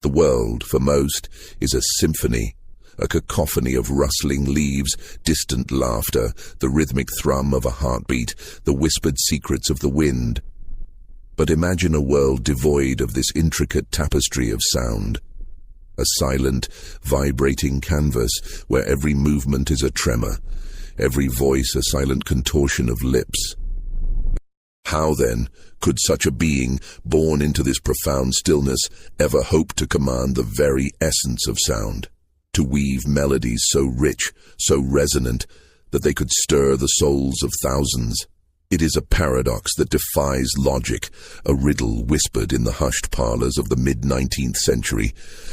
The world, for most, is a symphony, a cacophony of rustling leaves, distant laughter, the rhythmic thrum of a heartbeat, the whispered secrets of the wind. But imagine a world devoid of this intricate tapestry of sound. A silent, vibrating canvas where every movement is a tremor, every voice a silent contortion of lips. How, then, could such a being, born into this profound stillness, ever hope to command the very essence of sound, to weave melodies so rich, so resonant, that they could stir the souls of thousands? It is a paradox that defies logic, a riddle whispered in the hushed parlors of the mid-19th century,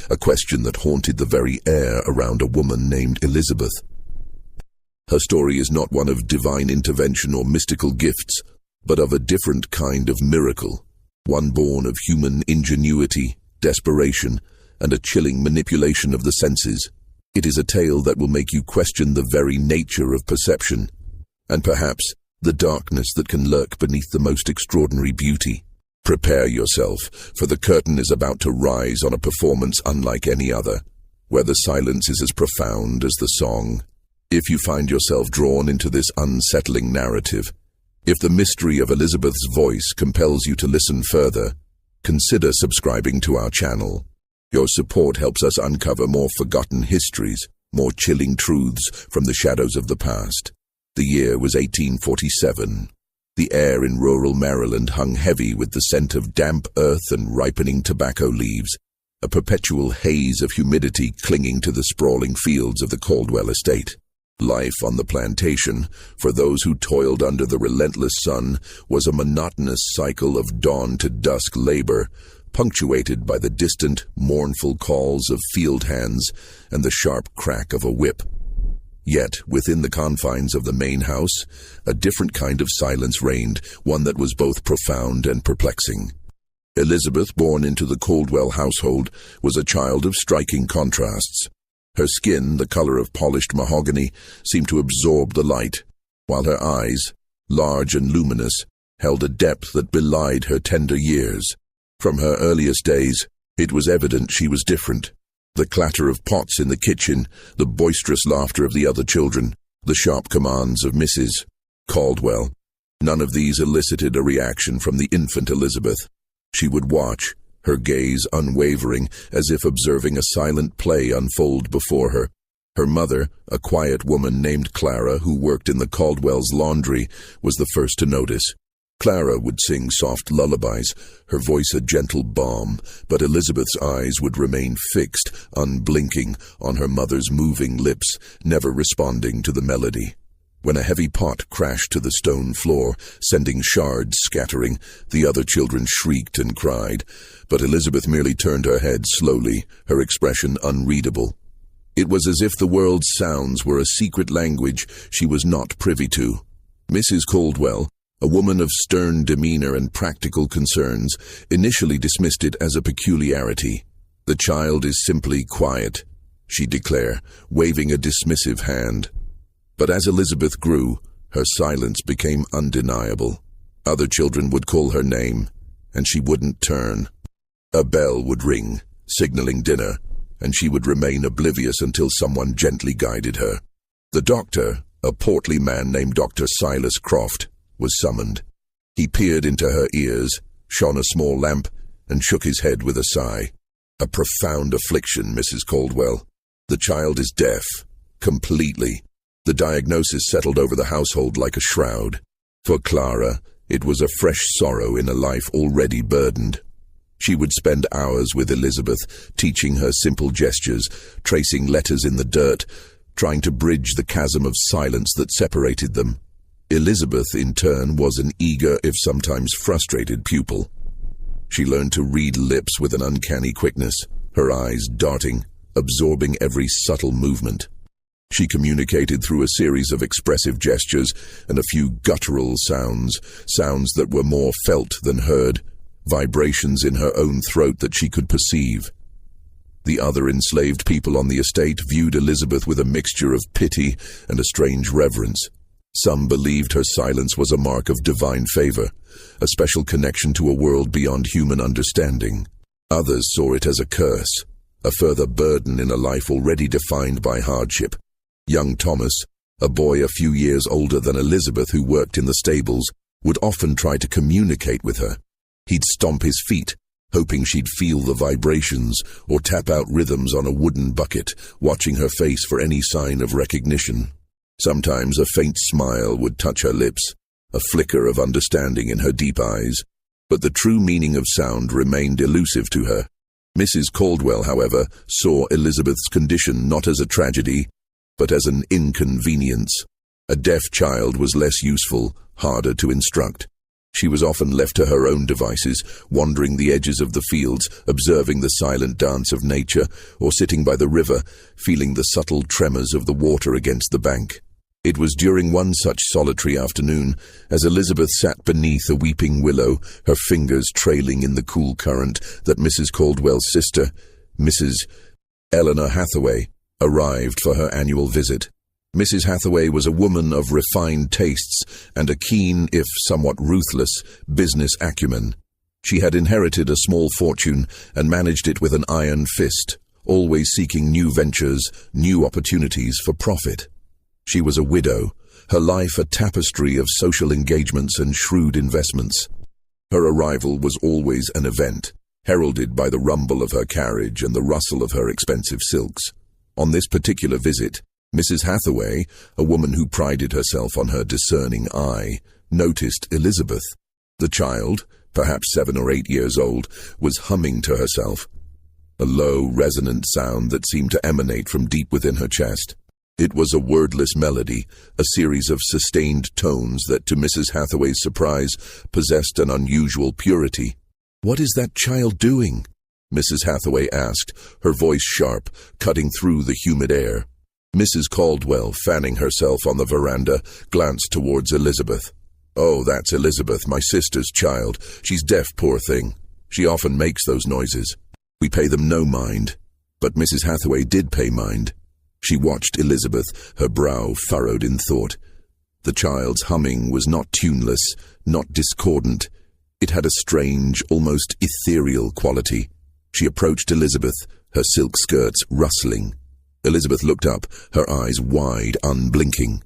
a question that haunted the very air around a woman named Elizabeth. Her story is not one of divine intervention or mystical gifts, but of a different kind of miracle, one born of human ingenuity, desperation, and a chilling manipulation of the senses. It is a tale that will make you question the very nature of perception, and perhaps the darkness that can lurk beneath the most extraordinary beauty. Prepare yourself, for the curtain is about to rise on a performance unlike any other, where the silence is as profound as the song. If you find yourself drawn into this unsettling narrative, if the mystery of Elizabeth's voice compels you to listen further, consider subscribing to our channel. Your support helps us uncover more forgotten histories, more chilling truths from the shadows of the past. The year was 1847. The air in rural Maryland hung heavy with the scent of damp earth and ripening tobacco leaves, a perpetual haze of humidity clinging to the sprawling fields of the Caldwell estate. Life on the plantation, for those who toiled under the relentless sun, was a monotonous cycle of dawn to dusk labor, punctuated by the distant, mournful calls of field hands and the sharp crack of a whip. Yet, within the confines of the main house, a different kind of silence reigned, one that was both profound and perplexing. Elizabeth, born into the Caldwell household, was a child of striking contrasts. Her skin, the color of polished mahogany, seemed to absorb the light, while her eyes, large and luminous, held a depth that belied her tender years. From her earliest days, it was evident she was different. The clatter of pots in the kitchen, the boisterous laughter of the other children, the sharp commands of Mrs. Caldwell, none of these elicited a reaction from the infant Elizabeth. She would watch, her gaze unwavering, as if observing a silent play unfold before her. Her mother, a quiet woman named Clara, who worked in the Caldwell's laundry, was the first to notice. Clara would sing soft lullabies, her voice a gentle balm, but Elizabeth's eyes would remain fixed, unblinking, on her mother's moving lips, never responding to the melody. When a heavy pot crashed to the stone floor, sending shards scattering, the other children shrieked and cried, but Elizabeth merely turned her head slowly, her expression unreadable. It was as if the world's sounds were a secret language she was not privy to. Mrs. Caldwell, a woman of stern demeanor and practical concerns, initially dismissed it as a peculiarity. "The child is simply quiet," she'd declare, waving a dismissive hand. But as Elizabeth grew, her silence became undeniable. Other children would call her name, and she wouldn't turn. A bell would ring, signaling dinner, and she would remain oblivious until someone gently guided her. The doctor, a portly man named Dr. Silas Croft, was summoned. He peered into her ears, shone a small lamp, and shook his head with a sigh. "A profound affliction, Mrs. Caldwell. The child is deaf, completely." The diagnosis settled over the household like a shroud. For Clara, it was a fresh sorrow in a life already burdened. She would spend hours with Elizabeth, teaching her simple gestures, tracing letters in the dirt, trying to bridge the chasm of silence that separated them. Elizabeth, in turn, was an eager, if sometimes frustrated, pupil. She learned to read lips with an uncanny quickness, her eyes darting, absorbing every subtle movement. She communicated through a series of expressive gestures and a few guttural sounds that were more felt than heard, vibrations in her own throat that she could perceive. The other enslaved people on the estate viewed Elizabeth with a mixture of pity and a strange reverence. Some believed her silence was a mark of divine favor, a special connection to a world beyond human understanding. Others saw it as a curse, a further burden in a life already defined by hardship. Young Thomas, a boy a few years older than Elizabeth who worked in the stables, would often try to communicate with her. He'd stomp his feet, hoping she'd feel the vibrations, or tap out rhythms on a wooden bucket, watching her face for any sign of recognition. Sometimes a faint smile would touch her lips, a flicker of understanding in her deep eyes, but the true meaning of sound remained elusive to her. Mrs. Caldwell, however, saw Elizabeth's condition not as a tragedy, but as an inconvenience. A deaf child was less useful, harder to instruct. She was often left to her own devices, wandering the edges of the fields, observing the silent dance of nature, or sitting by the river, feeling the subtle tremors of the water against the bank. It was during one such solitary afternoon, as Elizabeth sat beneath a weeping willow, her fingers trailing in the cool current, that Mrs. Caldwell's sister, Mrs. Eleanor Hathaway, arrived for her annual visit. Mrs. Hathaway was a woman of refined tastes and a keen, if somewhat ruthless, business acumen. She had inherited a small fortune and managed it with an iron fist, always seeking new ventures, new opportunities for profit. She was a widow, her life a tapestry of social engagements and shrewd investments. Her arrival was always an event, heralded by the rumble of her carriage and the rustle of her expensive silks. On this particular visit, Mrs. Hathaway, a woman who prided herself on her discerning eye, noticed Elizabeth. The child, perhaps 7 or 8 years old, was humming to herself, a low, resonant sound that seemed to emanate from deep within her chest. It was a wordless melody, a series of sustained tones that, to Mrs. Hathaway's surprise, possessed an unusual purity. "What is that child doing?" Mrs. Hathaway asked, her voice sharp, cutting through the humid air. Mrs. Caldwell, fanning herself on the veranda, glanced towards Elizabeth. "Oh, that's Elizabeth, my sister's child. She's deaf, poor thing. She often makes those noises. We pay them no mind." But Mrs. Hathaway did pay mind. She watched Elizabeth, her brow furrowed in thought. The child's humming was not tuneless, not discordant. It had a strange, almost ethereal quality. She approached Elizabeth, her silk skirts rustling. Elizabeth looked up, her eyes wide, unblinking.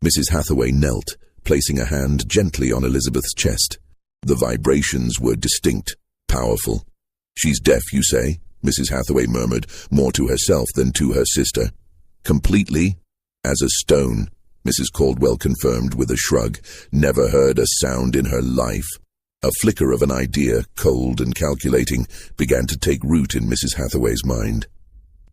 Mrs. Hathaway knelt, placing a hand gently on Elizabeth's chest. The vibrations were distinct, powerful. "She's deaf, you say?" Mrs. Hathaway murmured, more to herself than to her sister. "Completely? As a stone," Mrs. Caldwell confirmed with a shrug. "Never heard a sound in her life." A flicker of an idea, cold and calculating, began to take root in Mrs. Hathaway's mind.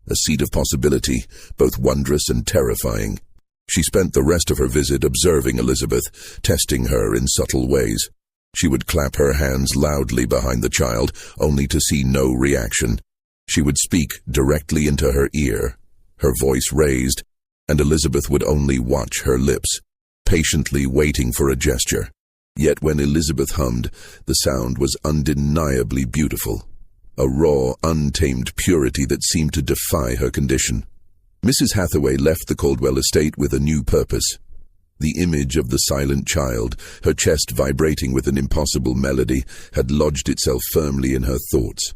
A seed of possibility, both wondrous and terrifying. She spent the rest of her visit observing Elizabeth, testing her in subtle ways. She would clap her hands loudly behind the child, only to see no reaction. She would speak directly into her ear, her voice raised, and Elizabeth would only watch her lips, patiently waiting for a gesture. Yet when Elizabeth hummed, the sound was undeniably beautiful, a raw, untamed purity that seemed to defy her condition. Mrs. Hathaway left the Caldwell estate with a new purpose. The image of the silent child, her chest vibrating with an impossible melody, had lodged itself firmly in her thoughts.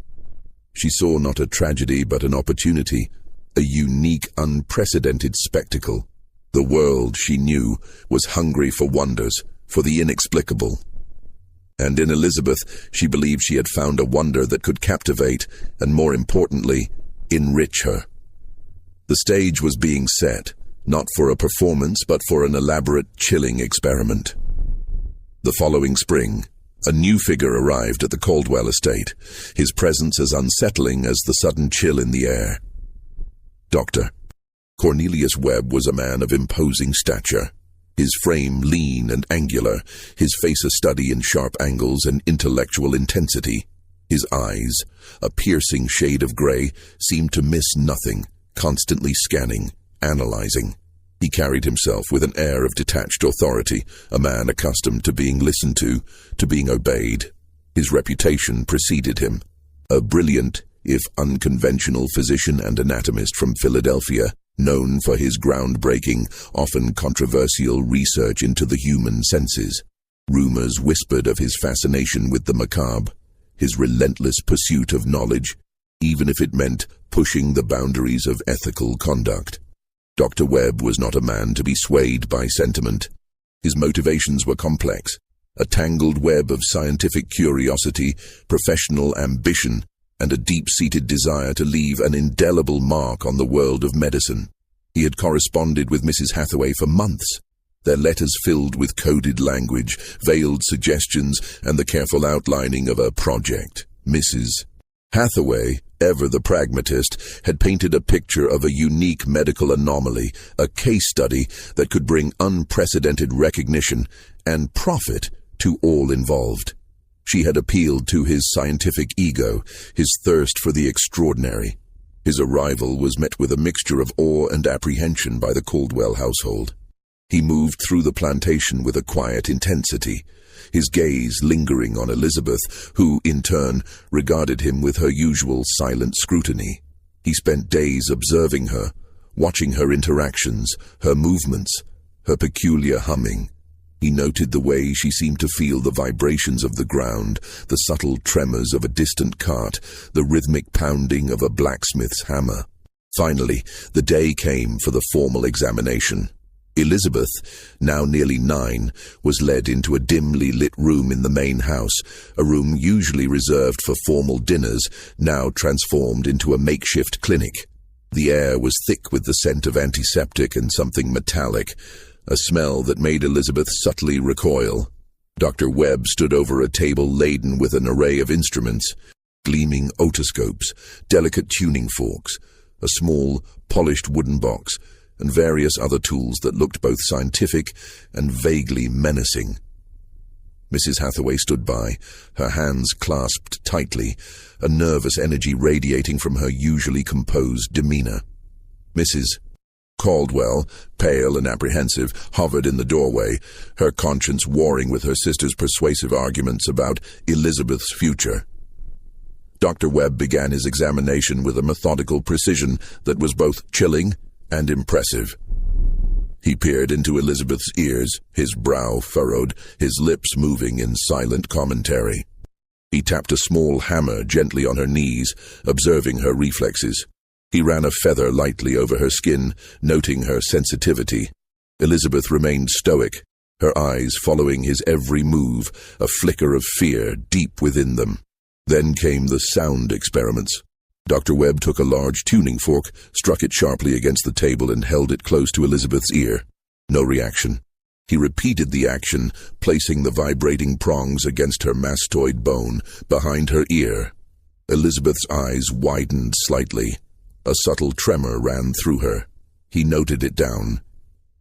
She saw not a tragedy but an opportunity, a unique, unprecedented spectacle. The world, she knew, was hungry for wonders, for the inexplicable. And in Elizabeth, she believed she had found a wonder that could captivate, and more importantly, enrich her. The stage was being set, not for a performance, but for an elaborate, chilling experiment. The following spring, a new figure arrived at the Caldwell estate, his presence as unsettling as the sudden chill in the air. Dr. Cornelius Webb was a man of imposing stature, his frame lean and angular, his face a study in sharp angles and intellectual intensity. His eyes, a piercing shade of gray, seemed to miss nothing, constantly scanning, analyzing. He carried himself with an air of detached authority, a man accustomed to being listened to being obeyed. His reputation preceded him. A brilliant, if unconventional physician and anatomist from Philadelphia, known for his groundbreaking, often controversial research into the human senses. Rumors whispered of his fascination with the macabre, his relentless pursuit of knowledge, even if it meant pushing the boundaries of ethical conduct. Dr. Webb was not a man to be swayed by sentiment. His motivations were complex, a tangled web of scientific curiosity, professional ambition, and a deep-seated desire to leave an indelible mark on the world of medicine. He had corresponded with Mrs. Hathaway for months, their letters filled with coded language, veiled suggestions, and the careful outlining of a project. Mrs. Hathaway, ever the pragmatist, had painted a picture of a unique medical anomaly, a case study that could bring unprecedented recognition and profit to all involved. She had appealed to his scientific ego, his thirst for the extraordinary. His arrival was met with a mixture of awe and apprehension by the Caldwell household. He moved through the plantation with a quiet intensity, his gaze lingering on Elizabeth, who, in turn, regarded him with her usual silent scrutiny. He spent days observing her, watching her interactions, her movements, her peculiar humming. He noted the way she seemed to feel the vibrations of the ground, the subtle tremors of a distant cart, the rhythmic pounding of a blacksmith's hammer. Finally, the day came for the formal examination. Elizabeth, now nearly 9, was led into a dimly lit room in the main house, a room usually reserved for formal dinners, now transformed into a makeshift clinic. The air was thick with the scent of antiseptic and something metallic, a smell that made Elizabeth subtly recoil. Dr. Webb stood over a table laden with an array of instruments, gleaming otoscopes, delicate tuning forks, a small, polished wooden box, and various other tools that looked both scientific and vaguely menacing. Mrs. Hathaway stood by, her hands clasped tightly, a nervous energy radiating from her usually composed demeanor. Mrs. Caldwell, pale and apprehensive, hovered in the doorway, her conscience warring with her sister's persuasive arguments about Elizabeth's future. Dr. Webb began his examination with a methodical precision that was both chilling and impressive. He peered into Elizabeth's ears, his brow furrowed, his lips moving in silent commentary. He tapped a small hammer gently on her knees, observing her reflexes. He ran a feather lightly over her skin, noting her sensitivity. Elizabeth remained stoic, her eyes following his every move, a flicker of fear deep within them. Then came the sound experiments. Dr. Webb took a large tuning fork, struck it sharply against the table, and held it close to Elizabeth's ear. No reaction. He repeated the action, placing the vibrating prongs against her mastoid bone, behind her ear. Elizabeth's eyes widened slightly. A subtle tremor ran through her. He noted it down.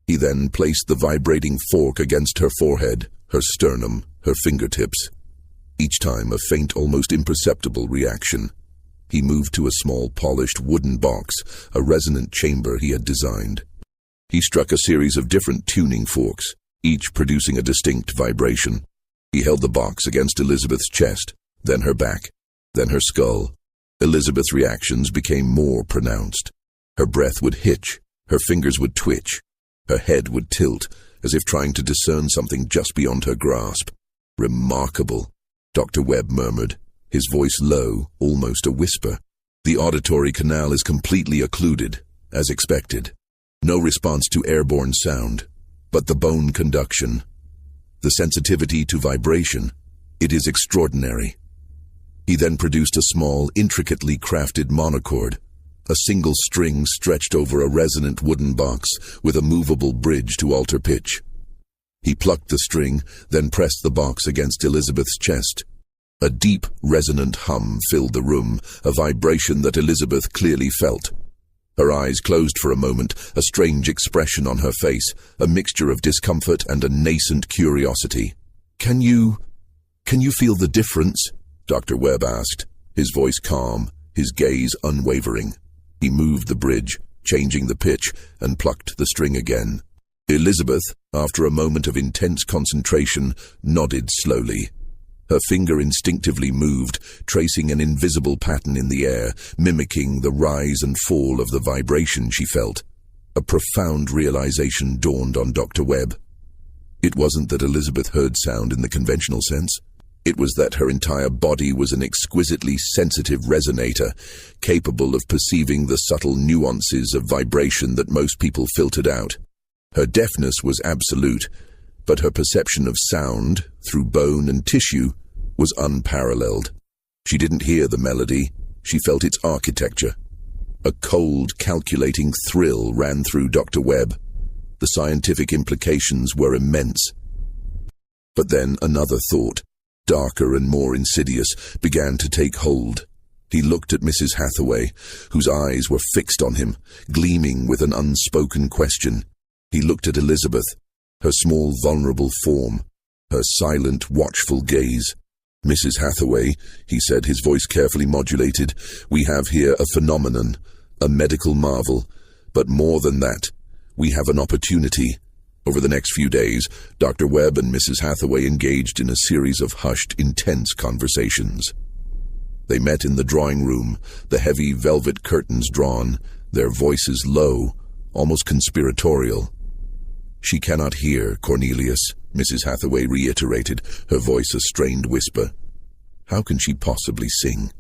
He then placed the vibrating fork against her forehead, her sternum, her fingertips. Each time a faint, almost imperceptible reaction. He moved to a small, polished wooden box, a resonant chamber he had designed. He struck a series of different tuning forks, each producing a distinct vibration. He held the box against Elizabeth's chest, then her back, then her skull. Elizabeth's reactions became more pronounced. Her breath would hitch, her fingers would twitch, her head would tilt, as if trying to discern something just beyond her grasp. "Remarkable," Dr. Webb murmured, his voice low, almost a whisper. "The auditory canal is completely occluded, as expected. No response to airborne sound, but the bone conduction, the sensitivity to vibration, it is extraordinary." He then produced a small, intricately crafted monochord, a single string stretched over a resonant wooden box with a movable bridge to alter pitch. He plucked the string, then pressed the box against Elizabeth's chest. A deep, resonant hum filled the room, a vibration that Elizabeth clearly felt. Her eyes closed for a moment, a strange expression on her face, a mixture of discomfort and a nascent curiosity. Can you feel the difference?" Dr. Webb asked, his voice calm, his gaze unwavering. He moved the bridge, changing the pitch, and plucked the string again. Elizabeth, after a moment of intense concentration, nodded slowly. Her finger instinctively moved, tracing an invisible pattern in the air, mimicking the rise and fall of the vibration she felt. A profound realization dawned on Dr. Webb. It wasn't that Elizabeth heard sound in the conventional sense. It was that her entire body was an exquisitely sensitive resonator, capable of perceiving the subtle nuances of vibration that most people filtered out. Her deafness was absolute, but her perception of sound, through bone and tissue, was unparalleled. She didn't hear the melody, she felt its architecture. A cold, calculating thrill ran through Dr. Webb. The scientific implications were immense. But then another thought, darker and more insidious, began to take hold. He looked at Mrs. Hathaway, whose eyes were fixed on him, gleaming with an unspoken question. He looked at Elizabeth, her small, vulnerable form, her silent, watchful gaze. "Mrs. Hathaway," he said, his voice carefully modulated, "we have here a phenomenon, a medical marvel, but more than that, we have an opportunity." Over the next few days, Dr. Webb and Mrs. Hathaway engaged in a series of hushed, intense conversations. They met in the drawing room, the heavy velvet curtains drawn, their voices low, almost conspiratorial. "She cannot hear, Cornelius," Mrs. Hathaway reiterated, her voice a strained whisper. "How can she possibly sing?"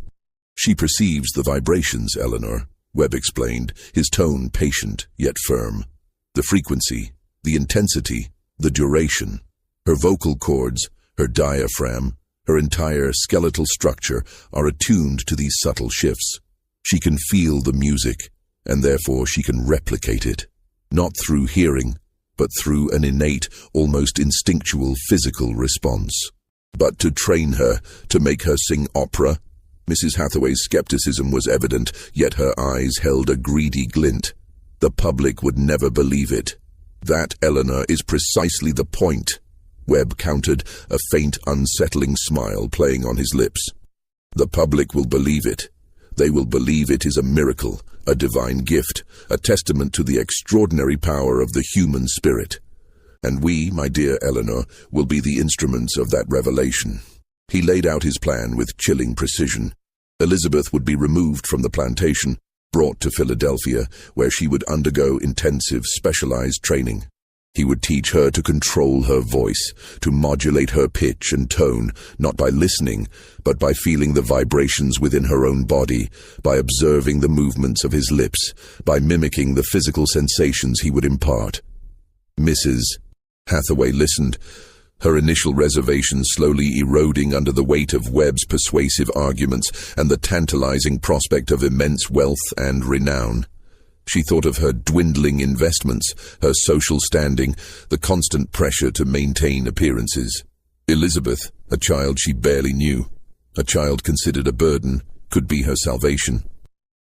"She perceives the vibrations, Eleanor," Webb explained, his tone patient yet firm. "The frequency, the intensity, the duration. Her vocal cords, her diaphragm, her entire skeletal structure are attuned to these subtle shifts. She can feel the music, and therefore she can replicate it, not through hearing, but through an innate, almost instinctual physical response. But to train her, to make her sing opera?" Mrs. Hathaway's skepticism was evident, yet her eyes held a greedy glint. "The public would never believe it." "That, Eleanor, is precisely the point," Webb countered, a faint, unsettling smile playing on his lips. "The public will believe it. They will believe it is a miracle, a divine gift, a testament to the extraordinary power of the human spirit. And we, my dear Eleanor, will be the instruments of that revelation." He laid out his plan with chilling precision. Elizabeth would be removed from the plantation, brought to Philadelphia, where she would undergo intensive, specialized training. He would teach her to control her voice, to modulate her pitch and tone, not by listening, but by feeling the vibrations within her own body, by observing the movements of his lips, by mimicking the physical sensations he would impart. Mrs. Hathaway listened, her initial reservations slowly eroding under the weight of Webb's persuasive arguments and the tantalizing prospect of immense wealth and renown. She thought of her dwindling investments, her social standing, the constant pressure to maintain appearances. Elizabeth, a child she barely knew, a child considered a burden, could be her salvation.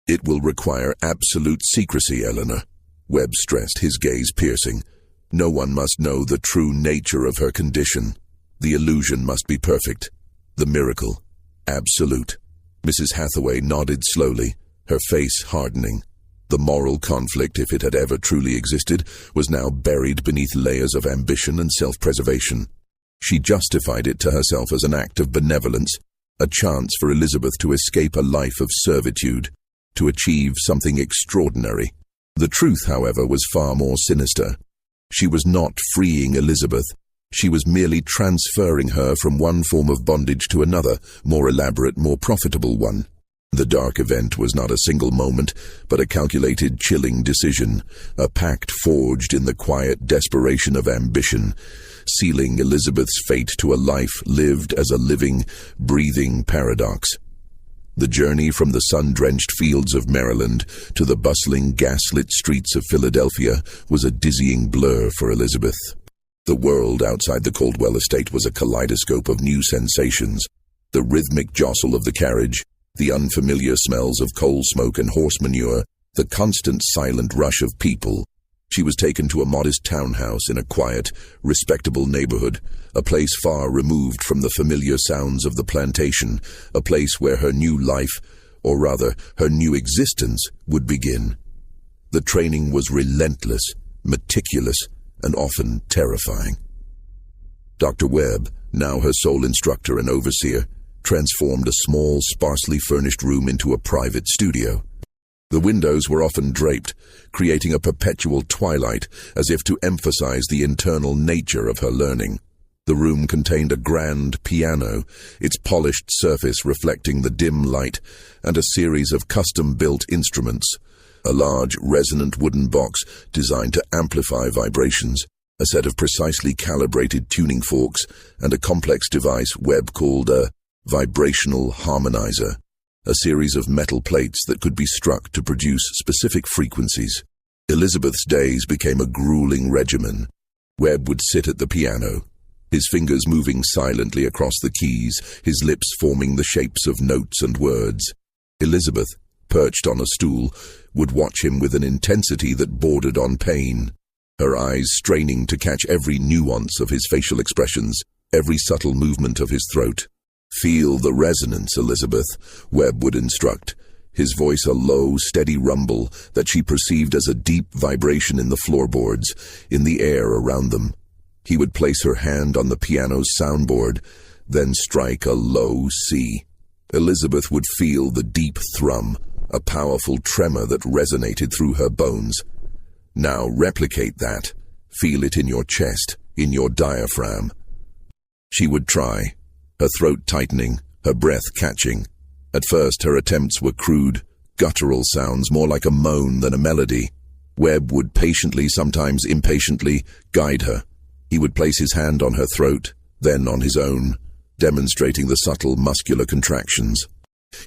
"It will require absolute secrecy, Eleanor," Webb stressed, his gaze piercing. "No one must know the true nature of her condition. The illusion must be perfect. The miracle, absolute." Mrs. Hathaway nodded slowly, her face hardening. The moral conflict, if it had ever truly existed, was now buried beneath layers of ambition and self-preservation. She justified it to herself as an act of benevolence, a chance for Elizabeth to escape a life of servitude, to achieve something extraordinary. The truth, however, was far more sinister. She was not freeing Elizabeth. She was merely transferring her from one form of bondage to another, more elaborate, more profitable one. The dark event was not a single moment, but a calculated, chilling decision, a pact forged in the quiet desperation of ambition, sealing Elizabeth's fate to a life lived as a living, breathing paradox. The journey from the sun-drenched fields of Maryland to the bustling, gas-lit streets of Philadelphia was a dizzying blur for Elizabeth. The world outside the Caldwell estate was a kaleidoscope of new sensations. The rhythmic jostle of the carriage, the unfamiliar smells of coal smoke and horse manure, the constant silent rush of people. She was taken to a modest townhouse in a quiet, respectable neighborhood, a place far removed from the familiar sounds of the plantation, a place where her new life, or rather, her new existence, would begin. The training was relentless, meticulous, and often terrifying. Dr. Webb, now her sole instructor and overseer, transformed a small, sparsely furnished room into a private studio. The windows were often draped, creating a perpetual twilight, as if to emphasize the internal nature of her learning. The room contained a grand piano, its polished surface reflecting the dim light, and a series of custom-built instruments. A large, resonant wooden box designed to amplify vibrations, a set of precisely calibrated tuning forks, and a complex device Webb called a vibrational harmonizer, a series of metal plates that could be struck to produce specific frequencies. Elizabeth's days became a grueling regimen. Webb would sit at the piano, his fingers moving silently across the keys, his lips forming the shapes of notes and words. Elizabeth, perched on a stool, would watch him with an intensity that bordered on pain, her eyes straining to catch every nuance of his facial expressions, every subtle movement of his throat. "Feel the resonance, Elizabeth," Webb would instruct, his voice a low, steady rumble that she perceived as a deep vibration in the floorboards, in the air around them. He would place her hand on the piano's soundboard, then strike a low C. Elizabeth would feel the deep thrum, a powerful tremor that resonated through her bones. "Now replicate that. Feel it in your chest, in your diaphragm." She would try, her throat tightening, her breath catching. At first, her attempts were crude, guttural sounds, more like a moan than a melody. Webb would patiently, sometimes impatiently, guide her. He would place his hand on her throat, then on his own, demonstrating the subtle muscular contractions.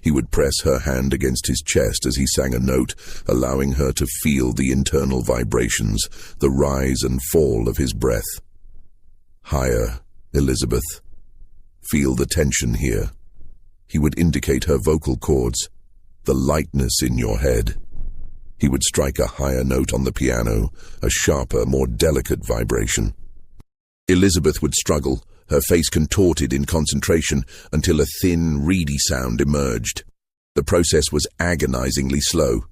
He would press her hand against his chest as he sang a note, allowing her to feel the internal vibrations, the rise and fall of his breath. "Higher, Elizabeth. Feel the tension here." He would indicate her vocal cords, "the lightness in your head." He would strike a higher note on the piano, a sharper, more delicate vibration. Elizabeth would struggle, her face contorted in concentration, until a thin, reedy sound emerged. The process was agonizingly slow.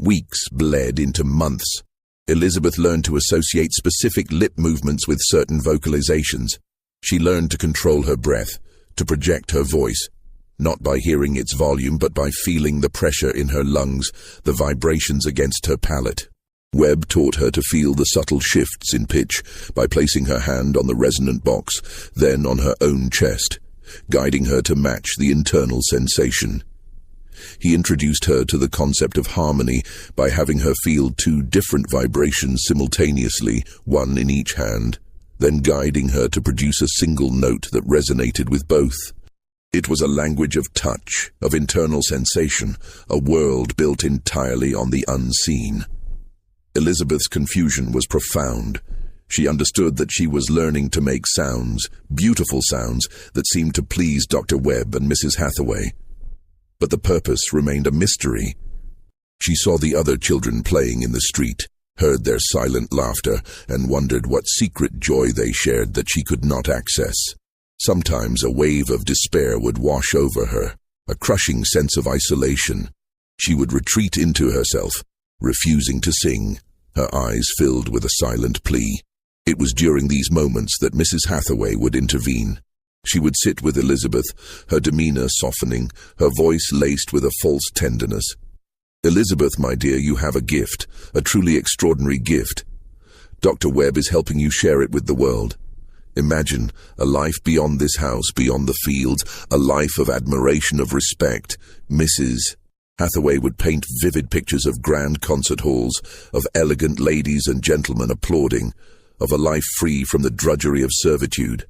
Weeks bled into months. Elizabeth learned to associate specific lip movements with certain vocalizations. She learned to control her breath, to project her voice, not by hearing its volume but by feeling the pressure in her lungs, the vibrations against her palate. Webb taught her to feel the subtle shifts in pitch by placing her hand on the resonant box, then on her own chest, guiding her to match the internal sensation. He introduced her to the concept of harmony by having her feel two different vibrations simultaneously, one in each hand, then guiding her to produce a single note that resonated with both. It was a language of touch, of internal sensation, a world built entirely on the unseen. Elizabeth's confusion was profound. She understood that she was learning to make sounds, beautiful sounds, that seemed to please Dr. Webb and Mrs. Hathaway. But the purpose remained a mystery. She saw the other children playing in the street, heard their silent laughter, and wondered what secret joy they shared that she could not access. Sometimes a wave of despair would wash over her, a crushing sense of isolation. She would retreat into herself, refusing to sing, her eyes filled with a silent plea. It was during these moments that Mrs. Hathaway would intervene. She would sit with Elizabeth, her demeanor softening, her voice laced with a false tenderness. "Elizabeth, my dear, you have a gift, a truly extraordinary gift. Dr. Webb is helping you share it with the world. Imagine a life beyond this house, beyond the fields, a life of admiration, of respect. Mrs. Hathaway would paint vivid pictures of grand concert halls, of elegant ladies and gentlemen applauding, of a life free from the drudgery of servitude.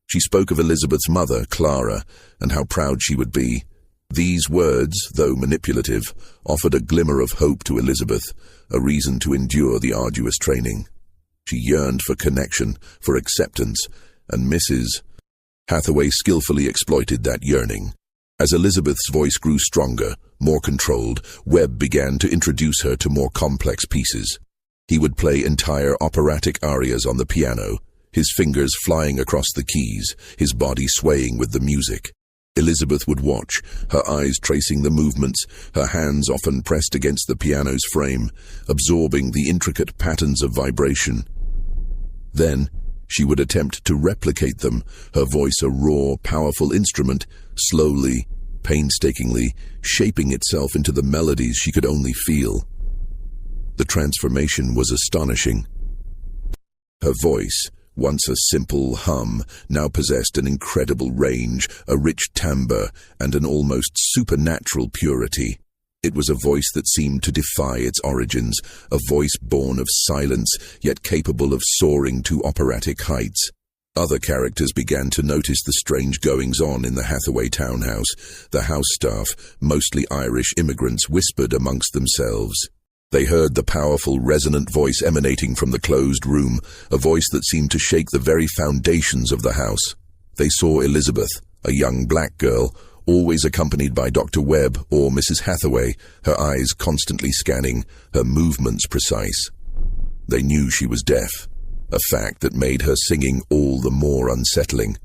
She spoke of Elizabeth's mother, Clara, and how proud she would be. These words, though manipulative, offered a glimmer of hope to Elizabeth, a reason to endure the arduous training. She yearned for connection, for acceptance, and Mrs. Hathaway skillfully exploited that yearning. As Elizabeth's voice grew stronger, more controlled, Webb began to introduce her to more complex pieces. He would play entire operatic arias on the piano, his fingers flying across the keys, his body swaying with the music. Elizabeth would watch, her eyes tracing the movements, her hands often pressed against the piano's frame, absorbing the intricate patterns of vibration. Then, she would attempt to replicate them, her voice a raw, powerful instrument, slowly, painstakingly, shaping itself into the melodies she could only feel. The transformation was astonishing. Her voice, Once a simple hum, now possessed an incredible range, a rich timbre, and an almost supernatural purity. It was a voice that seemed to defy its origins, a voice born of silence, yet capable of soaring to operatic heights. Other characters began to notice the strange goings-on in the Hathaway townhouse. The house staff, mostly Irish immigrants, whispered amongst themselves. They heard the powerful, resonant voice emanating from the closed room, a voice that seemed to shake the very foundations of the house. They saw Elizabeth, a young black girl, always accompanied by Dr. Webb or Mrs. Hathaway, her eyes constantly scanning, her movements precise. They knew she was deaf, a fact that made her singing all the more unsettling.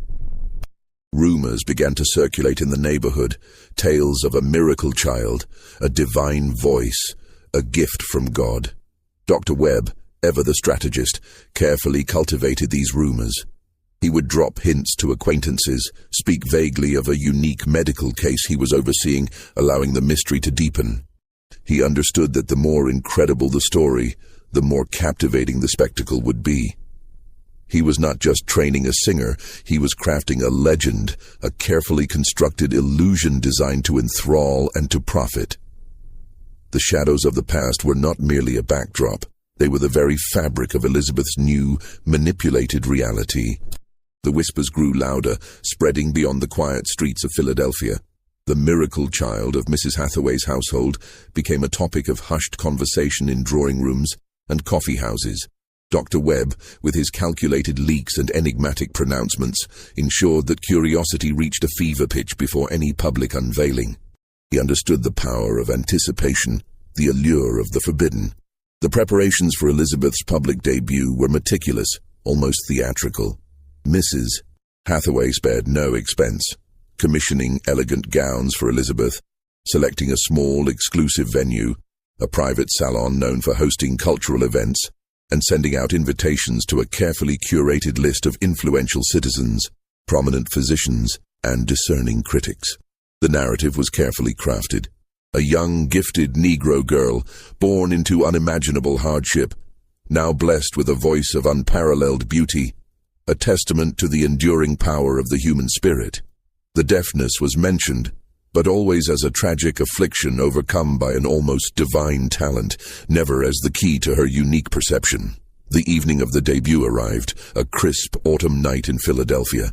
Rumors began to circulate in the neighborhood, tales of a miracle child, a divine voice, a gift from God. Dr. Webb, ever the strategist, carefully cultivated these rumors. He would drop hints to acquaintances, speak vaguely of a unique medical case he was overseeing, allowing the mystery to deepen. He understood that the more incredible the story, the more captivating the spectacle would be. He was not just training a singer, he was crafting a legend, a carefully constructed illusion designed to enthrall and to profit. The shadows of the past were not merely a backdrop, they were the very fabric of Elizabeth's new, manipulated reality. The whispers grew louder, spreading beyond the quiet streets of Philadelphia. The miracle child of Mrs. Hathaway's household became a topic of hushed conversation in drawing rooms and coffee houses. Dr. Webb, with his calculated leaks and enigmatic pronouncements, ensured that curiosity reached a fever pitch before any public unveiling. He understood the power of anticipation, the allure of the forbidden. The preparations for Elizabeth's public debut were meticulous, almost theatrical. Mrs. Hathaway spared no expense, commissioning elegant gowns for Elizabeth, selecting a small, exclusive venue, a private salon known for hosting cultural events, and sending out invitations to a carefully curated list of influential citizens, prominent physicians, and discerning critics. The narrative was carefully crafted. A young, gifted Negro girl, born into unimaginable hardship, now blessed with a voice of unparalleled beauty, a testament to the enduring power of the human spirit. The deafness was mentioned, but always as a tragic affliction overcome by an almost divine talent, never as the key to her unique perception. The evening of the debut arrived, a crisp autumn night in Philadelphia.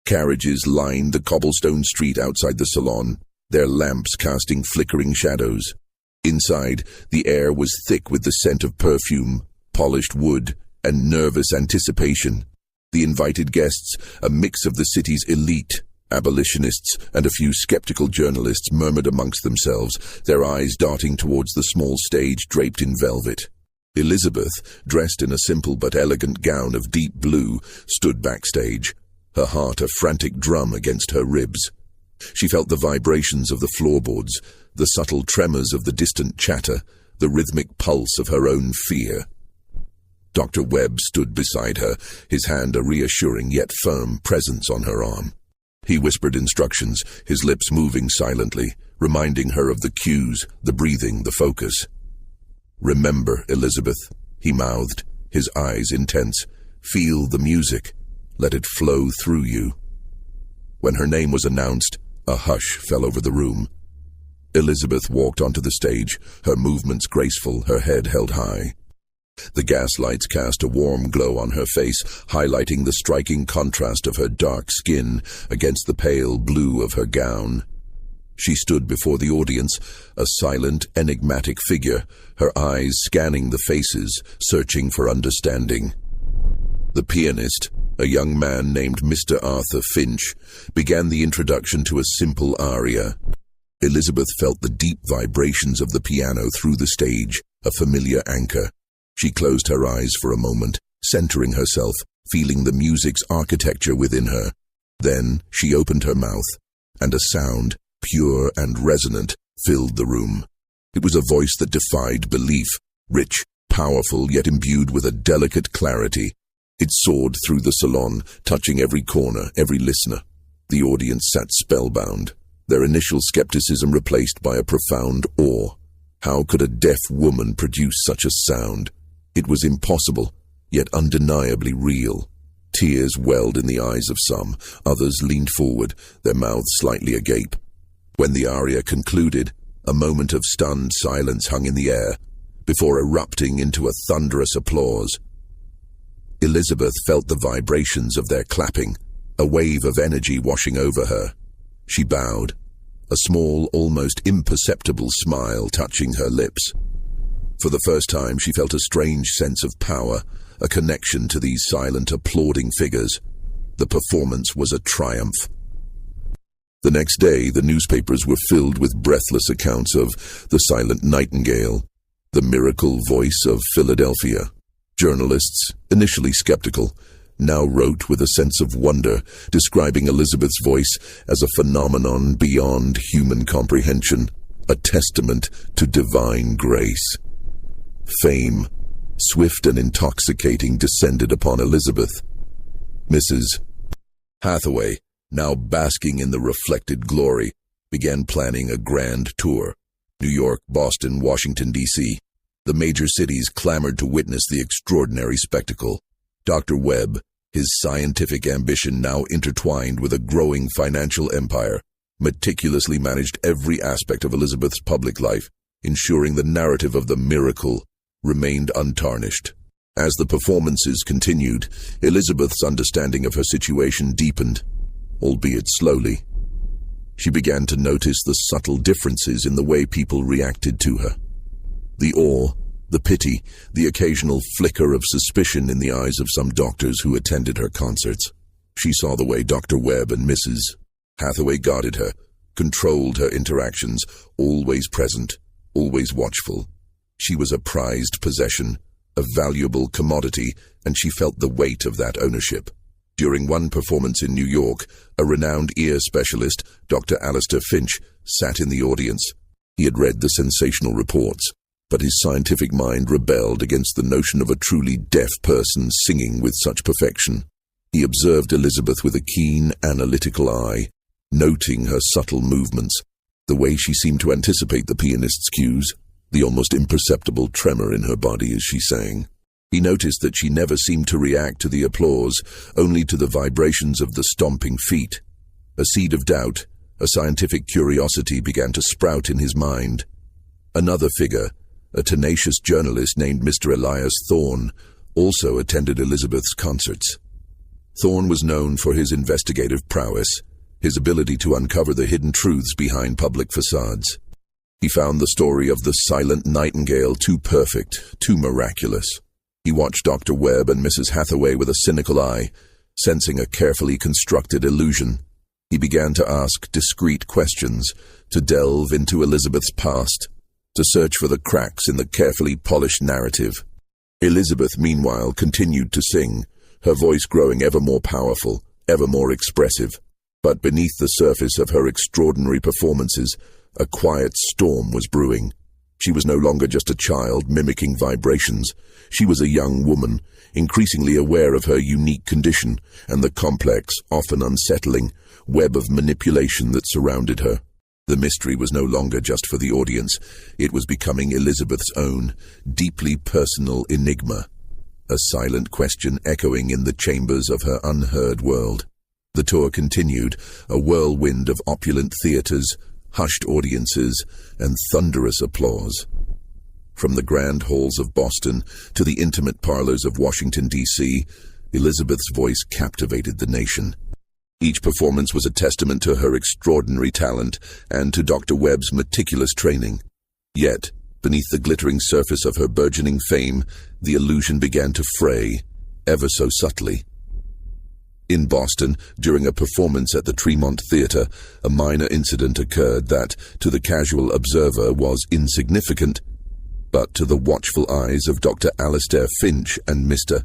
Carriages lined the cobblestone street outside the salon, their lamps casting flickering shadows. Inside, the air was thick with the scent of perfume, polished wood, and nervous anticipation. The invited guests, a mix of the city's elite, abolitionists, and a few skeptical journalists, murmured amongst themselves, their eyes darting towards the small stage draped in velvet. Elizabeth, dressed in a simple but elegant gown of deep blue, stood backstage, her heart a frantic drum against her ribs. She felt the vibrations of the floorboards, the subtle tremors of the distant chatter, the rhythmic pulse of her own fear. Dr. Webb stood beside her, his hand a reassuring yet firm presence on her arm. He whispered instructions, his lips moving silently, reminding her of the cues, the breathing, the focus. "Remember, Elizabeth," he mouthed, his eyes intense. "Feel the music. Let it flow through you." When her name was announced, a hush fell over the room. Elizabeth walked onto the stage, her movements graceful, her head held high. The gaslights cast a warm glow on her face, highlighting the striking contrast of her dark skin against the pale blue of her gown. She stood before the audience, a silent, enigmatic figure, her eyes scanning the faces, searching for understanding. The pianist, a young man named Mr. Arthur Finch, began the introduction to a simple aria. Elizabeth felt the deep vibrations of the piano through the stage, a familiar anchor. She closed her eyes for a moment, centering herself, feeling the music's architecture within her. Then she opened her mouth, and a sound, pure and resonant, filled the room. It was a voice that defied belief, rich, powerful, yet imbued with a delicate clarity. It soared through the salon, touching every corner, every listener. The audience sat spellbound, their initial skepticism replaced by a profound awe. How could a deaf woman produce such a sound? It was impossible, yet undeniably real. Tears welled in the eyes of some. Others leaned forward, their mouths slightly agape. When the aria concluded, a moment of stunned silence hung in the air, before erupting into a thunderous applause. Elizabeth felt the vibrations of their clapping, a wave of energy washing over her. She bowed, a small, almost imperceptible smile touching her lips. For the first time, she felt a strange sense of power, a connection to these silent, applauding figures. The performance was a triumph. The next day, the newspapers were filled with breathless accounts of the silent nightingale, the miracle voice of Philadelphia. Journalists, initially skeptical, now wrote with a sense of wonder, describing Elizabeth's voice as a phenomenon beyond human comprehension, a testament to divine grace. Fame, swift and intoxicating, descended upon Elizabeth. Mrs. Hathaway, now basking in the reflected glory, began planning a grand tour. New York, Boston, Washington, D.C. The major cities clamored to witness the extraordinary spectacle. Dr. Webb, his scientific ambition now intertwined with a growing financial empire, meticulously managed every aspect of Elizabeth's public life, ensuring the narrative of the miracle remained untarnished. As the performances continued, Elizabeth's understanding of her situation deepened, albeit slowly. She began to notice the subtle differences in the way people reacted to her. The awe, the pity, the occasional flicker of suspicion in the eyes of some doctors who attended her concerts. She saw the way Dr. Webb and Mrs. Hathaway guarded her, controlled her interactions, always present, always watchful. She was a prized possession, a valuable commodity, and she felt the weight of that ownership. During one performance in New York, a renowned ear specialist, Dr. Alistair Finch, sat in the audience. He had read the sensational reports, but his scientific mind rebelled against the notion of a truly deaf person singing with such perfection. He observed Elizabeth with a keen, analytical eye, noting her subtle movements, the way she seemed to anticipate the pianist's cues, the almost imperceptible tremor in her body as she sang. He noticed that she never seemed to react to the applause, only to the vibrations of the stomping feet. A seed of doubt, a scientific curiosity began to sprout in his mind. Another figure, a tenacious journalist named Mr. Elias Thorne, also attended Elizabeth's concerts. Thorne was known for his investigative prowess, his ability to uncover the hidden truths behind public facades. He found the story of the silent nightingale too perfect, too miraculous. He watched Dr. Webb and Mrs. Hathaway with a cynical eye, sensing a carefully constructed illusion. He began to ask discreet questions, to delve into Elizabeth's past, to search for the cracks in the carefully polished narrative. Elizabeth, meanwhile, continued to sing, her voice growing ever more powerful, ever more expressive. But beneath the surface of her extraordinary performances, a quiet storm was brewing. She was no longer just a child mimicking vibrations. She was a young woman, increasingly aware of her unique condition and the complex, often unsettling, web of manipulation that surrounded her. The mystery was no longer just for the audience. It was becoming Elizabeth's own, deeply personal enigma, a silent question echoing in the chambers of her unheard world. The tour continued, a whirlwind of opulent theaters, hushed audiences, and thunderous applause. From the grand halls of Boston to the intimate parlors of Washington, D.C., Elizabeth's voice captivated the nation. Each performance was a testament to her extraordinary talent and to Dr. Webb's meticulous training. Yet, beneath the glittering surface of her burgeoning fame, the illusion began to fray, ever so subtly. In Boston, during a performance at the Tremont Theater, a minor incident occurred that, to the casual observer, was insignificant, but to the watchful eyes of Dr. Alistair Finch and Mr.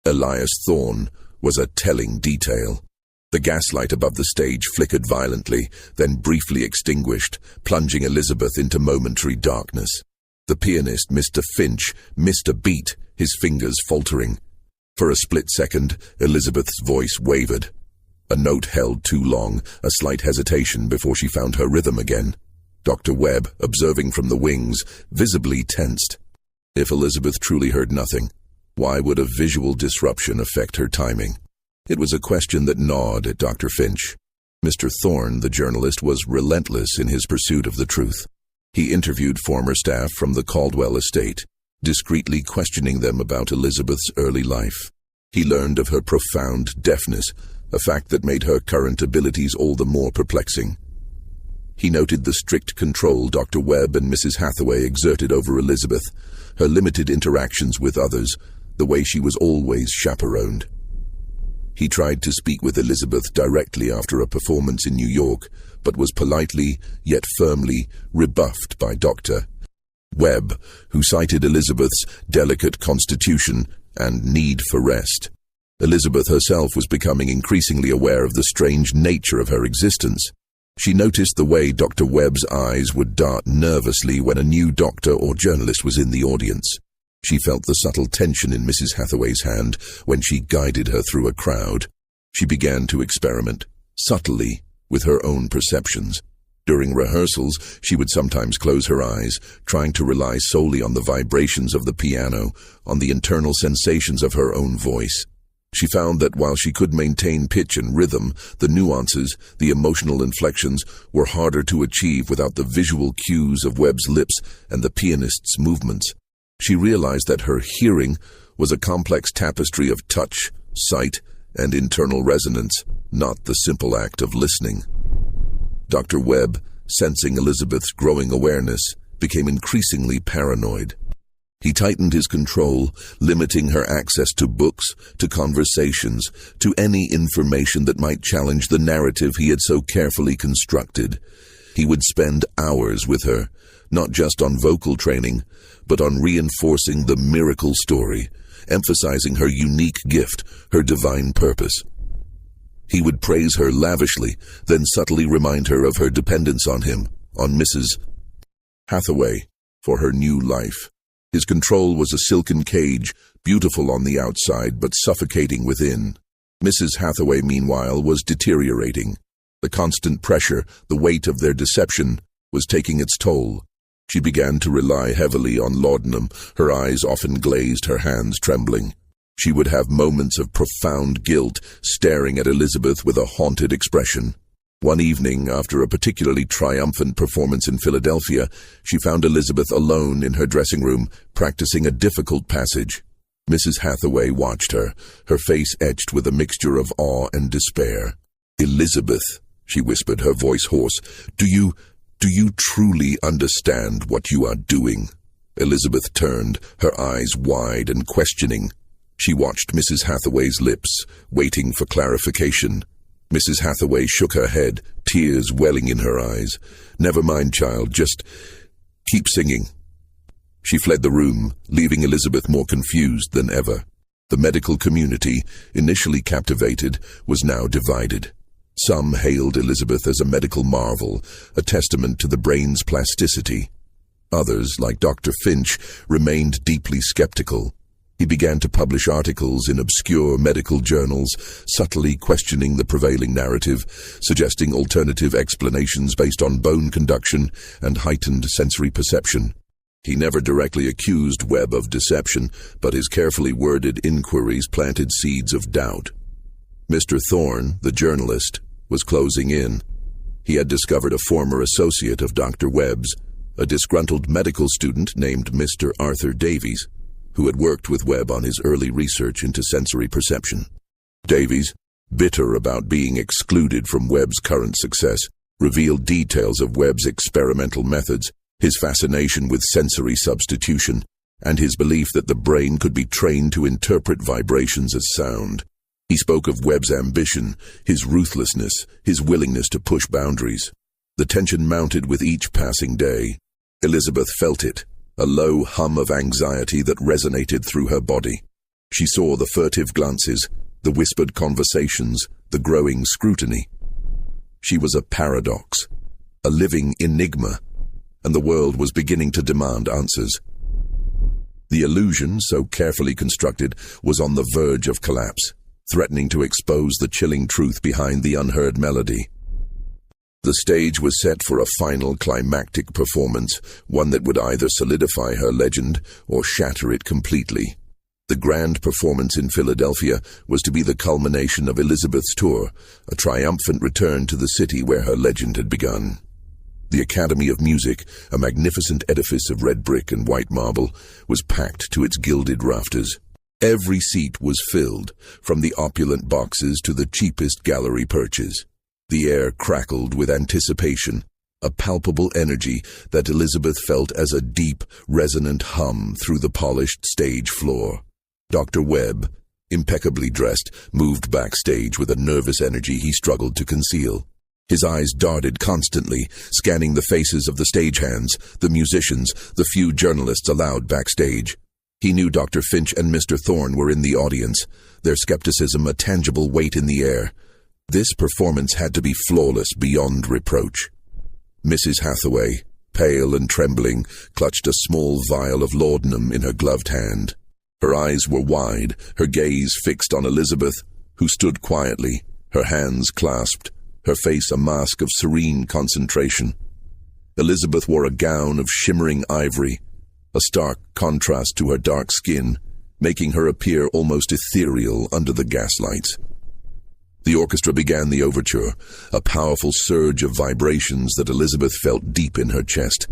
Elias Thorne was a telling detail. The gaslight above the stage flickered violently, then briefly extinguished, plunging Elizabeth into momentary darkness. The pianist, Mr. Finch, missed a beat, his fingers faltering. For a split second, Elizabeth's voice wavered. A note held too long, a slight hesitation before she found her rhythm again. Dr. Webb, observing from the wings, visibly tensed. If Elizabeth truly heard nothing, why would a visual disruption affect her timing? It was a question that gnawed at Dr. Finch. Mr. Thorne, the journalist, was relentless in his pursuit of the truth. He interviewed former staff from the Caldwell estate, discreetly questioning them about Elizabeth's early life. He learned of her profound deafness, a fact that made her current abilities all the more perplexing. He noted the strict control Dr. Webb and Mrs. Hathaway exerted over Elizabeth, her limited interactions with others, the way she was always chaperoned. He tried to speak with Elizabeth directly after a performance in New York, but was politely, yet firmly, rebuffed by Dr. Webb, who cited Elizabeth's delicate constitution and need for rest. Elizabeth herself was becoming increasingly aware of the strange nature of her existence. She noticed the way Dr. Webb's eyes would dart nervously when a new doctor or journalist was in the audience. She felt the subtle tension in Mrs. Hathaway's hand when she guided her through a crowd. She began to experiment, subtly, with her own perceptions. During rehearsals, she would sometimes close her eyes, trying to rely solely on the vibrations of the piano, on the internal sensations of her own voice. She found that while she could maintain pitch and rhythm, the nuances, the emotional inflections, were harder to achieve without the visual cues of Webb's lips and the pianist's movements. She realized that her hearing was a complex tapestry of touch, sight, and internal resonance, not the simple act of listening. Dr. Webb, sensing Elizabeth's growing awareness, became increasingly paranoid. He tightened his control, limiting her access to books, to conversations, to any information that might challenge the narrative he had so carefully constructed. He would spend hours with her, not just on vocal training, but on reinforcing the miracle story, emphasizing her unique gift, her divine purpose. He would praise her lavishly, then subtly remind her of her dependence on him, on Mrs. Hathaway, for her new life. His control was a silken cage, beautiful on the outside but suffocating within. Mrs. Hathaway, meanwhile, was deteriorating. The constant pressure, the weight of their deception, was taking its toll. She began to rely heavily on laudanum, her eyes often glazed, her hands trembling. She would have moments of profound guilt, staring at Elizabeth with a haunted expression. One evening, after a particularly triumphant performance in Philadelphia, she found Elizabeth alone in her dressing room, practicing a difficult passage. Mrs. Hathaway watched her, her face etched with a mixture of awe and despair. "Elizabeth," she whispered, her voice hoarse, Do you truly understand what you are doing?" Elizabeth turned, her eyes wide and questioning. She watched Mrs. Hathaway's lips, waiting for clarification. Mrs. Hathaway shook her head, tears welling in her eyes. "Never mind, child, just keep singing." She fled the room, leaving Elizabeth more confused than ever. The medical community, initially captivated, was now divided. Some hailed Elizabeth as a medical marvel, a testament to the brain's plasticity. Others, like Dr. Finch, remained deeply skeptical. He began to publish articles in obscure medical journals, subtly questioning the prevailing narrative, suggesting alternative explanations based on bone conduction and heightened sensory perception. He never directly accused Webb of deception, but his carefully worded inquiries planted seeds of doubt. Mr. Thorne, the journalist, was closing in. He had discovered a former associate of Dr. Webb's, a disgruntled medical student named Mr. Arthur Davies, who had worked with Webb on his early research into sensory perception. Davies, bitter about being excluded from Webb's current success, revealed details of Webb's experimental methods, his fascination with sensory substitution, and his belief that the brain could be trained to interpret vibrations as sound. He spoke of Webb's ambition, his ruthlessness, his willingness to push boundaries. The tension mounted with each passing day. Elizabeth felt it, a low hum of anxiety that resonated through her body. She saw the furtive glances, the whispered conversations, the growing scrutiny. She was a paradox, a living enigma, and the world was beginning to demand answers. The illusion, so carefully constructed, was on the verge of collapse, threatening to expose the chilling truth behind the unheard melody. The stage was set for a final climactic performance, one that would either solidify her legend or shatter it completely. The grand performance in Philadelphia was to be the culmination of Elizabeth's tour, a triumphant return to the city where her legend had begun. The Academy of Music, a magnificent edifice of red brick and white marble, was packed to its gilded rafters. Every seat was filled, from the opulent boxes to the cheapest gallery perches. The air crackled with anticipation, a palpable energy that Elizabeth felt as a deep, resonant hum through the polished stage floor. Dr. Webb, impeccably dressed, moved backstage with a nervous energy he struggled to conceal. His eyes darted constantly, scanning the faces of the stagehands, the musicians, the few journalists allowed backstage. He knew Dr. Finch and Mr. Thorne were in the audience, their skepticism a tangible weight in the air. This performance had to be flawless beyond reproach. Mrs. Hathaway, pale and trembling, clutched a small vial of laudanum in her gloved hand. Her eyes were wide, her gaze fixed on Elizabeth, who stood quietly, her hands clasped, her face a mask of serene concentration. Elizabeth wore a gown of shimmering ivory, a stark contrast to her dark skin, making her appear almost ethereal under the gaslights. The orchestra began the overture, a powerful surge of vibrations that Elizabeth felt deep in her chest.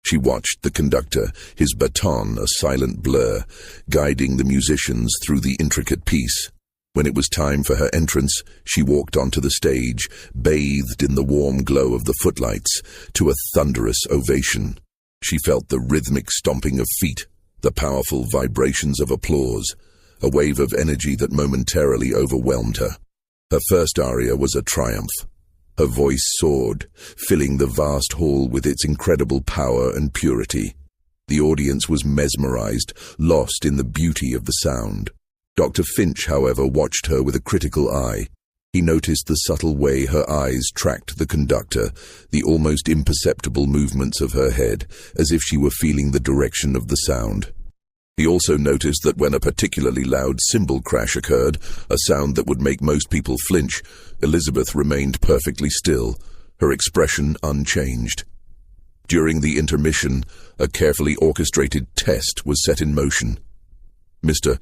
She watched the conductor, his baton a silent blur, guiding the musicians through the intricate piece. When it was time for her entrance, she walked onto the stage, bathed in the warm glow of the footlights, to a thunderous ovation. She felt the rhythmic stomping of feet, the powerful vibrations of applause, a wave of energy that momentarily overwhelmed her. Her first aria was a triumph. Her voice soared, filling the vast hall with its incredible power and purity. The audience was mesmerized, lost in the beauty of the sound. Dr. Finch, however, watched her with a critical eye. He noticed the subtle way her eyes tracked the conductor, the almost imperceptible movements of her head, as if she were feeling the direction of the sound. He also noticed that when a particularly loud cymbal crash occurred, a sound that would make most people flinch, Elizabeth remained perfectly still, her expression unchanged. During the intermission, a carefully orchestrated test was set in motion. Mr.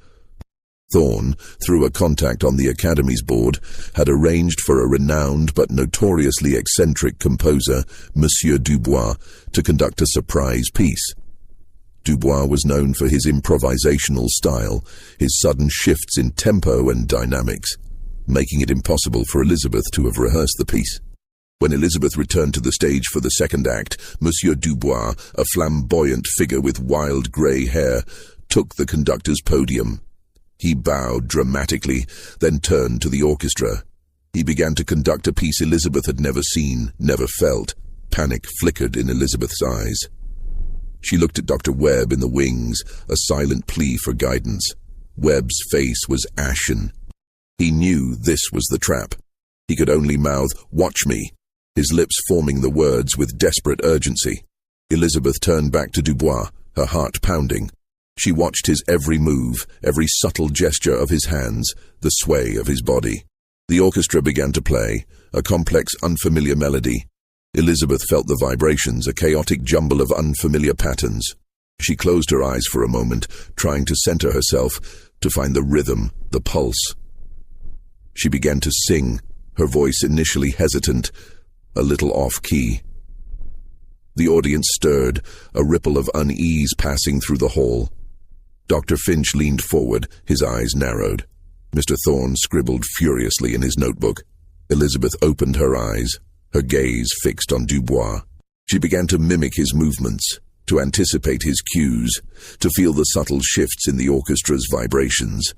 Thorne, through a contact on the Academy's board, had arranged for a renowned but notoriously eccentric composer, Monsieur Dubois, to conduct a surprise piece. Dubois was known for his improvisational style, his sudden shifts in tempo and dynamics, making it impossible for Elizabeth to have rehearsed the piece. When Elizabeth returned to the stage for the second act, Monsieur Dubois, a flamboyant figure with wild grey hair, took the conductor's podium. He bowed dramatically, then turned to the orchestra. He began to conduct a piece Elizabeth had never seen, never felt. Panic flickered in Elizabeth's eyes. She looked at Dr. Webb in the wings, a silent plea for guidance. Webb's face was ashen. He knew this was the trap. He could only mouth, "Watch me," his lips forming the words with desperate urgency. Elizabeth turned back to Dubois, her heart pounding. She watched his every move, every subtle gesture of his hands, the sway of his body. The orchestra began to play, a complex, unfamiliar melody. Elizabeth felt the vibrations, a chaotic jumble of unfamiliar patterns. She closed her eyes for a moment, trying to center herself, to find the rhythm, the pulse. She began to sing, her voice initially hesitant, a little off-key. The audience stirred, a ripple of unease passing through the hall. Dr. Finch leaned forward, his eyes narrowed. Mr. Thorne scribbled furiously in his notebook. Elizabeth opened her eyes, her gaze fixed on Dubois. She began to mimic his movements, to anticipate his cues, to feel the subtle shifts in the orchestra's vibrations.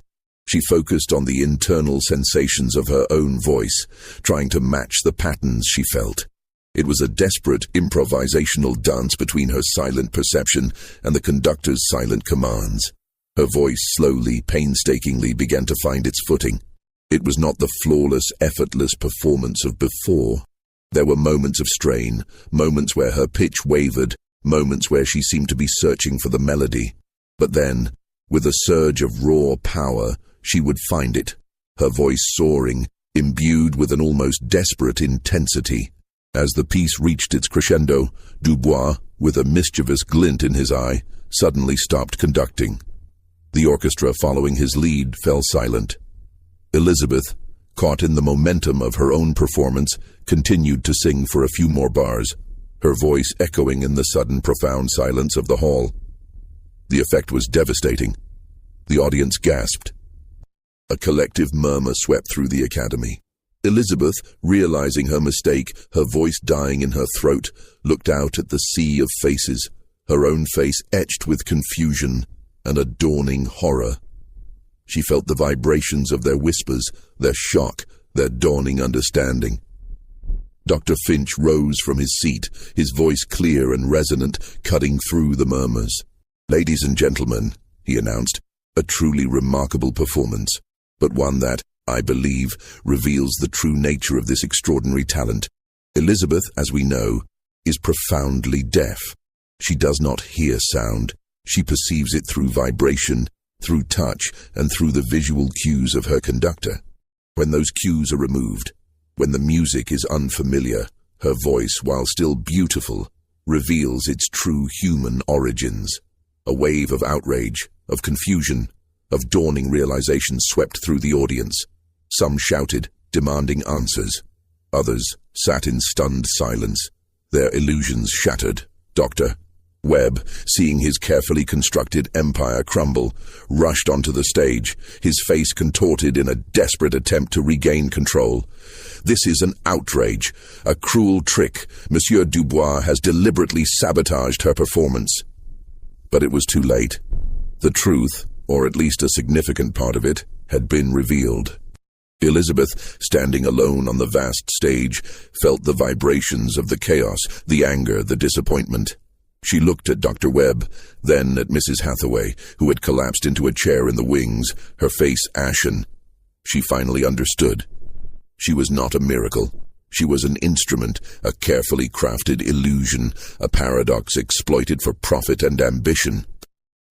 She focused on the internal sensations of her own voice, trying to match the patterns she felt. It was a desperate improvisational dance between her silent perception and the conductor's silent commands. Her voice slowly, painstakingly began to find its footing. It was not the flawless, effortless performance of before. There were moments of strain, moments where her pitch wavered, moments where she seemed to be searching for the melody. But then, with a surge of raw power, she would find it, her voice soaring, imbued with an almost desperate intensity. As the piece reached its crescendo, Dubois, with a mischievous glint in his eye, suddenly stopped conducting. The orchestra, following his lead, fell silent. Elizabeth, caught in the momentum of her own performance, continued to sing for a few more bars, her voice echoing in the sudden profound silence of the hall. The effect was devastating. The audience gasped. A collective murmur swept through the academy. Elizabeth, realizing her mistake, her voice dying in her throat, looked out at the sea of faces, her own face etched with confusion and a dawning horror. She felt the vibrations of their whispers, their shock, their dawning understanding. Dr. Finch rose from his seat, his voice clear and resonant, cutting through the murmurs. "Ladies and gentlemen," he announced, "a truly remarkable performance, but one that, I believe, reveals the true nature of this extraordinary talent. Elizabeth, as we know, is profoundly deaf. She does not hear sound. She perceives it through vibration, through touch, and through the visual cues of her conductor. When those cues are removed, when the music is unfamiliar, her voice, while still beautiful, reveals its true human origins. A wave of outrage, of confusion, of dawning realization swept through the audience. Some shouted, demanding answers. Others sat in stunned silence, their illusions shattered. Dr. Webb, seeing his carefully constructed empire crumble, rushed onto the stage, his face contorted in a desperate attempt to regain control. "This is an outrage, a cruel trick. Monsieur Dubois has deliberately sabotaged her performance." But it was too late. The truth, or at least a significant part of it, had been revealed. Elizabeth, standing alone on the vast stage, felt the vibrations of the chaos, the anger, the disappointment. She looked at Dr. Webb, then at Mrs. Hathaway, who had collapsed into a chair in the wings, her face ashen. She finally understood. She was not a miracle. She was an instrument, a carefully crafted illusion, a paradox exploited for profit and ambition.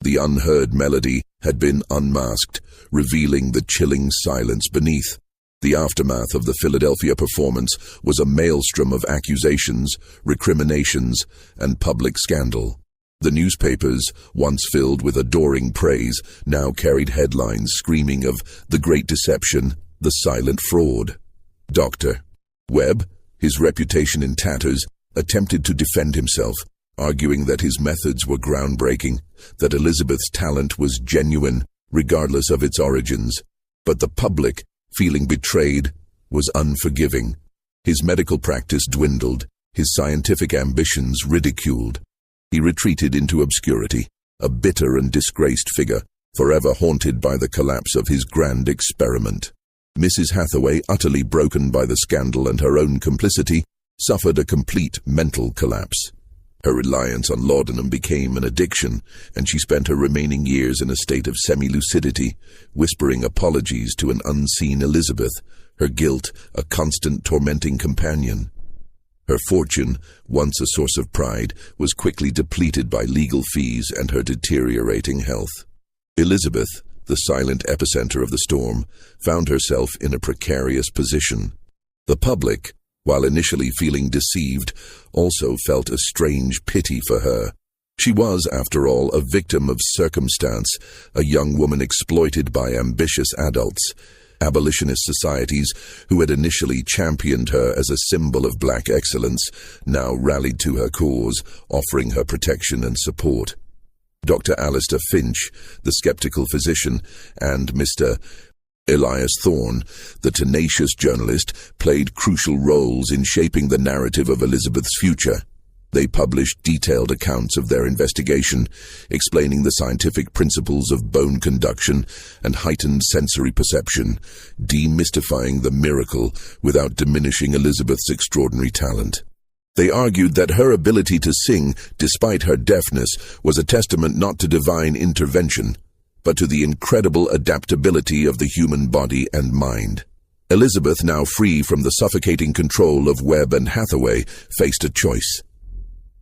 The unheard melody had been unmasked, revealing the chilling silence beneath. The aftermath of the Philadelphia performance was a maelstrom of accusations, recriminations, and public scandal. The newspapers, once filled with adoring praise, now carried headlines screaming of the great deception, the silent fraud. Dr. Webb, his reputation in tatters, attempted to defend himself, arguing that his methods were groundbreaking, that Elizabeth's talent was genuine, regardless of its origins. But the public, feeling betrayed, was unforgiving. His medical practice dwindled, his scientific ambitions ridiculed. He retreated into obscurity, a bitter and disgraced figure, forever haunted by the collapse of his grand experiment. Mrs. Hathaway, utterly broken by the scandal and her own complicity, suffered a complete mental collapse. Her reliance on laudanum became an addiction, and she spent her remaining years in a state of semi-lucidity, whispering apologies to an unseen Elizabeth, her guilt a constant tormenting companion. Her fortune, once a source of pride, was quickly depleted by legal fees and her deteriorating health. Elizabeth, the silent epicenter of the storm, found herself in a precarious position. The public, while initially feeling deceived, also felt a strange pity for her. She was, after all, a victim of circumstance, a young woman exploited by ambitious adults. Abolitionist societies, who had initially championed her as a symbol of black excellence, now rallied to her cause, offering her protection and support. Dr. Alistair Finch, the skeptical physician, and Mr. Elias Thorne, the tenacious journalist, played crucial roles in shaping the narrative of Elizabeth's future. They published detailed accounts of their investigation, explaining the scientific principles of bone conduction and heightened sensory perception, demystifying the miracle without diminishing Elizabeth's extraordinary talent. They argued that her ability to sing, despite her deafness, was a testament not to divine intervention, but to the incredible adaptability of the human body and mind. Elizabeth, now free from the suffocating control of Webb and Hathaway, faced a choice.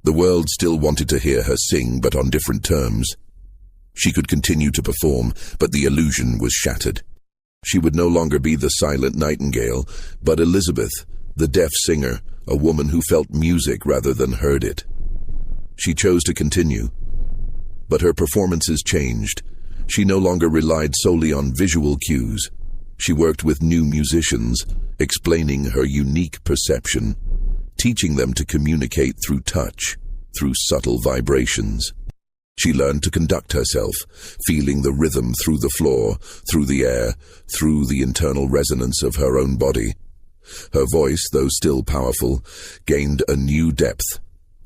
The world still wanted to hear her sing, but on different terms. She could continue to perform, but the illusion was shattered. She would no longer be the silent nightingale, but Elizabeth, the deaf singer, a woman who felt music rather than heard it. She chose to continue, but her performances changed. She no longer relied solely on visual cues. She worked with new musicians, explaining her unique perception, teaching them to communicate through touch, through subtle vibrations. She learned to conduct herself, feeling the rhythm through the floor, through the air, through the internal resonance of her own body. Her voice, though still powerful, gained a new depth,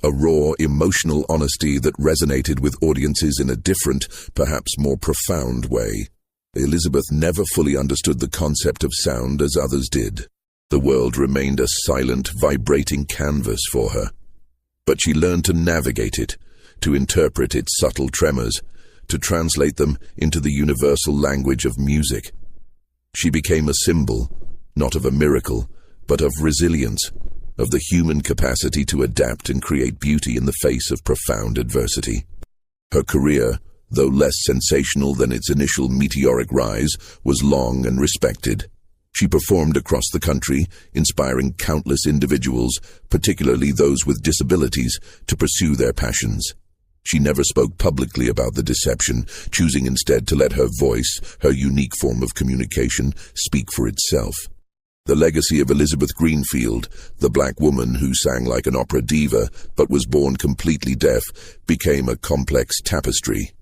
a raw, emotional honesty that resonated with audiences in a different, perhaps more profound way. Elizabeth never fully understood the concept of sound as others did. The world remained a silent, vibrating canvas for her. But she learned to navigate it, to interpret its subtle tremors, to translate them into the universal language of music. She became a symbol, not of a miracle, but of resilience, of the human capacity to adapt and create beauty in the face of profound adversity. Her career, though less sensational than its initial meteoric rise, was long and respected. She performed across the country, inspiring countless individuals, particularly those with disabilities, to pursue their passions. She never spoke publicly about the deception, choosing instead to let her voice, her unique form of communication, speak for itself. The legacy of Elizabeth Greenfield, the black woman who sang like an opera diva but was born completely deaf, became a complex tapestry.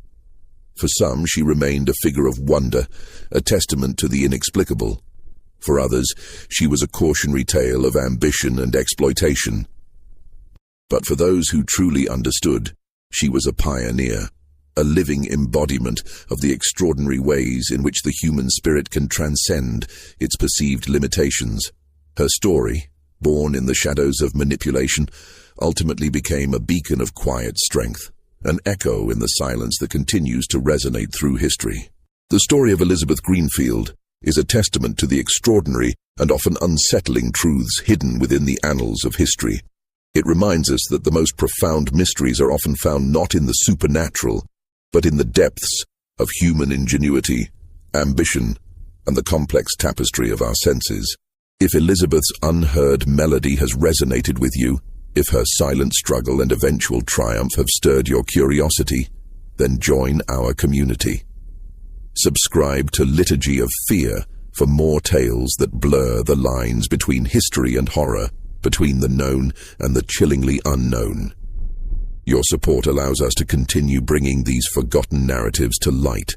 For some, she remained a figure of wonder, a testament to the inexplicable. For others, she was a cautionary tale of ambition and exploitation. But for those who truly understood, she was a pioneer, a living embodiment of the extraordinary ways in which the human spirit can transcend its perceived limitations. Her story, born in the shadows of manipulation, ultimately became a beacon of quiet strength, an echo in the silence that continues to resonate through history. The story of Elizabeth Greenfield is a testament to the extraordinary and often unsettling truths hidden within the annals of history. It reminds us that the most profound mysteries are often found not in the supernatural, but in the depths of human ingenuity, ambition, and the complex tapestry of our senses. If Elizabeth's unheard melody has resonated with you, if her silent struggle and eventual triumph have stirred your curiosity, then join our community. Subscribe to Liturgy of Fear for more tales that blur the lines between history and horror, between the known and the chillingly unknown. Your support allows us to continue bringing these forgotten narratives to light.